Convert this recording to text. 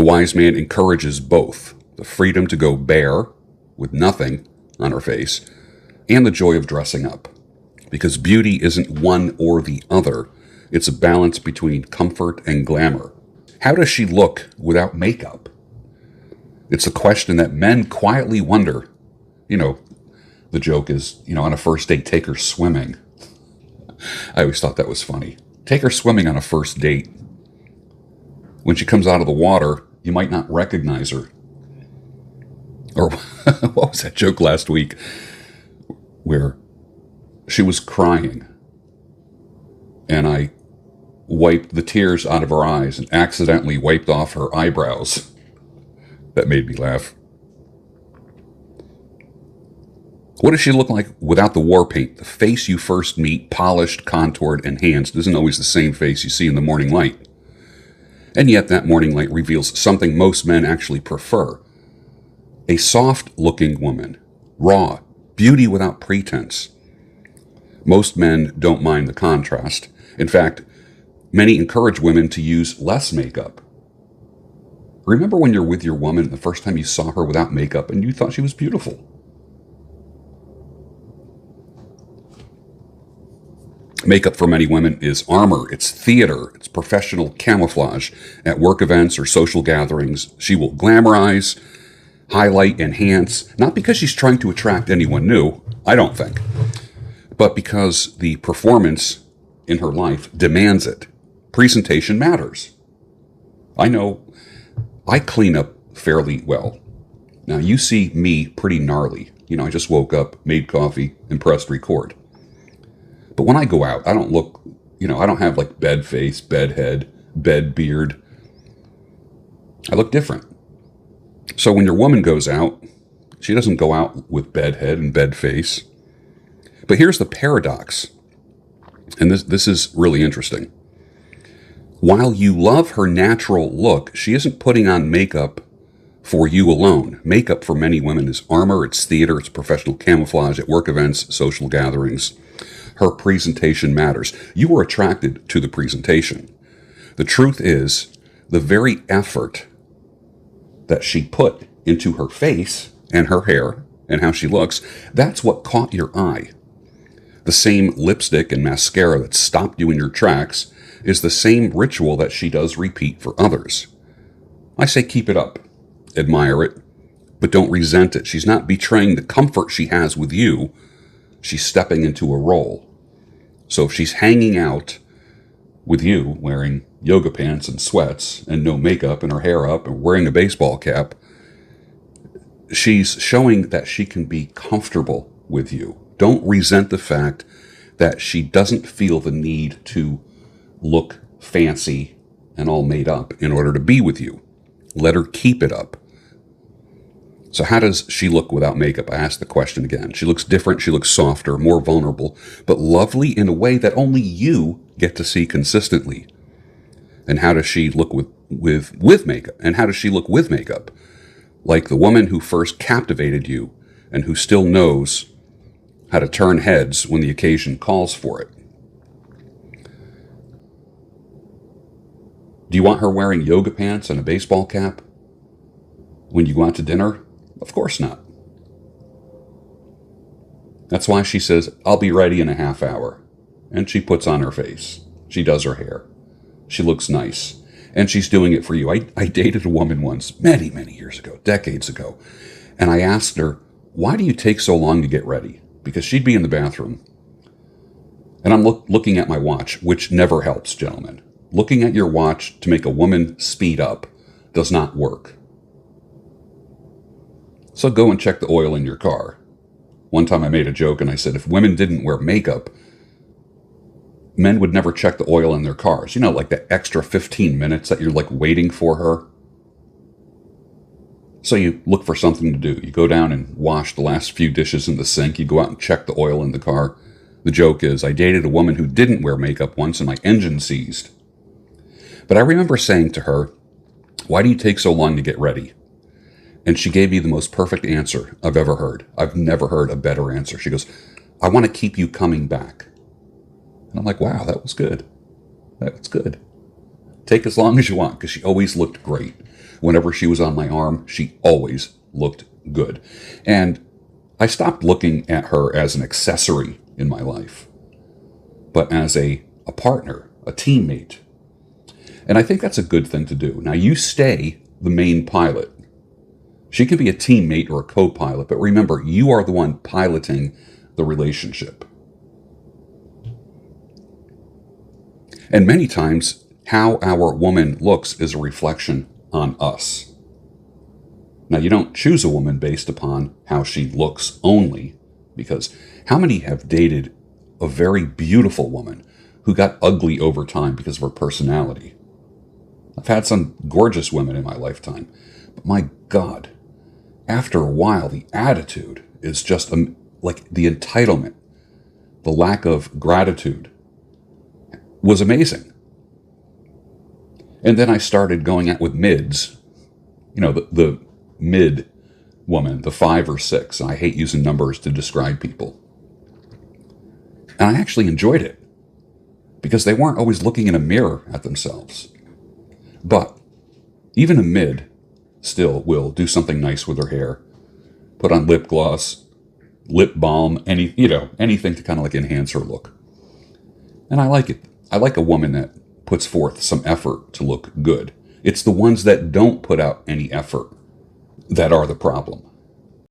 The wise man encourages both the freedom to go bare with nothing on her face and the joy of dressing up. Because beauty isn't one or the other, it's a balance between comfort and glamour. How does she look without makeup? It's a question that men quietly wonder. You know, the joke is, on a first date, take her swimming. I always thought that was funny. Take her swimming on a first date. When she comes out of the water, you might not recognize her. Or what was that joke last week where she was crying and I wiped the tears out of her eyes and accidentally wiped off her eyebrows? That made me laugh. What does she look like without the war paint? The face you first meet, polished, contoured, enhanced, isn't always the same face you see in the morning light. And yet that morning light reveals something most men actually prefer. A soft-looking woman, raw, beauty without pretense. Most men don't mind the contrast. In fact, many encourage women to use less makeup. Remember when you're with your woman the first time you saw her without makeup and you thought she was beautiful? Makeup for many women is armor, it's theater, it's professional camouflage. At work events or social gatherings, she will glamorize, highlight, enhance, not because she's trying to attract anyone new, I don't think, but because the performance in her life demands it. Presentation matters. I know I clean up fairly well. Now, you see me pretty gnarly. I just woke up, made coffee, and pressed record. But when I go out, I don't look, I don't have like bed face, bed head, bed beard. I look different. So when your woman goes out, she doesn't go out with bed head and bed face. But here's the paradox. And this is really interesting. While you love her natural look, she isn't putting on makeup for you alone. Makeup for many women is armor, it's theater, it's professional camouflage at work events, social gatherings. Her presentation matters. You were attracted to the presentation. The truth is, the very effort that she put into her face and her hair and how she looks, that's what caught your eye. The same lipstick and mascara that stopped you in your tracks is the same ritual that she does repeat for others. I say keep it up, admire it, but don't resent it. She's not betraying the comfort she has with you. She's stepping into a role. So if she's hanging out with you wearing yoga pants and sweats and no makeup and her hair up and wearing a baseball cap, she's showing that she can be comfortable with you. Don't resent the fact that she doesn't feel the need to look fancy and all made up in order to be with you. Let her keep it up. So how does she look without makeup? I asked the question again. She looks different. She looks softer, more vulnerable, but lovely in a way that only you get to see consistently. And how does she look with makeup? And how does she look with makeup? Like the woman who first captivated you and who still knows how to turn heads when the occasion calls for it. Do you want her wearing yoga pants and a baseball cap when you go out to dinner? Of course not. That's why she says, I'll be ready in a half hour. And she puts on her face. She does her hair. She looks nice. And she's doing it for you. I dated a woman once, many, many years ago, decades ago. And I asked her, why do you take so long to get ready? Because she'd be in the bathroom. And I'm looking at my watch, which never helps, gentlemen. Looking at your watch to make a woman speed up does not work. So go and check the oil in your car. One time I made a joke and I said, if women didn't wear makeup, men would never check the oil in their cars. Like the extra 15 minutes that you're like waiting for her. So you look for something to do. You go down and wash the last few dishes in the sink. You go out and check the oil in the car. The joke is, I dated a woman who didn't wear makeup once and my engine seized. But I remember saying to her, why do you take so long to get ready? And she gave me the most perfect answer I've ever heard. I've never heard a better answer. She goes, I want to keep you coming back. And I'm like, wow, that was good. That's good. Take as long as you want, because she always looked great. whenever she was on my arm, she always looked good. And I stopped looking at her as an accessory in my life, but as a partner, a teammate. And I think that's a good thing to do. Now, you stay the main pilot. She can be a teammate or a co-pilot, but remember, you are the one piloting the relationship. And many times, how our woman looks is a reflection on us. Now, you don't choose a woman based upon how she looks only, because how many have dated a very beautiful woman who got ugly over time because of her personality? I've had some gorgeous women in my lifetime, but my God, after a while, the attitude is just like the entitlement, the lack of gratitude was amazing. And then I started going out with mids, the mid woman, the 5 or 6. And I hate using numbers to describe people. And I actually enjoyed it because they weren't always looking in a mirror at themselves. But even a mid still will do something nice with her hair, put on lip gloss, lip balm, anything to kind of like enhance her look. And I like it. I like a woman that puts forth some effort to look good. It's the ones that don't put out any effort that are the problem.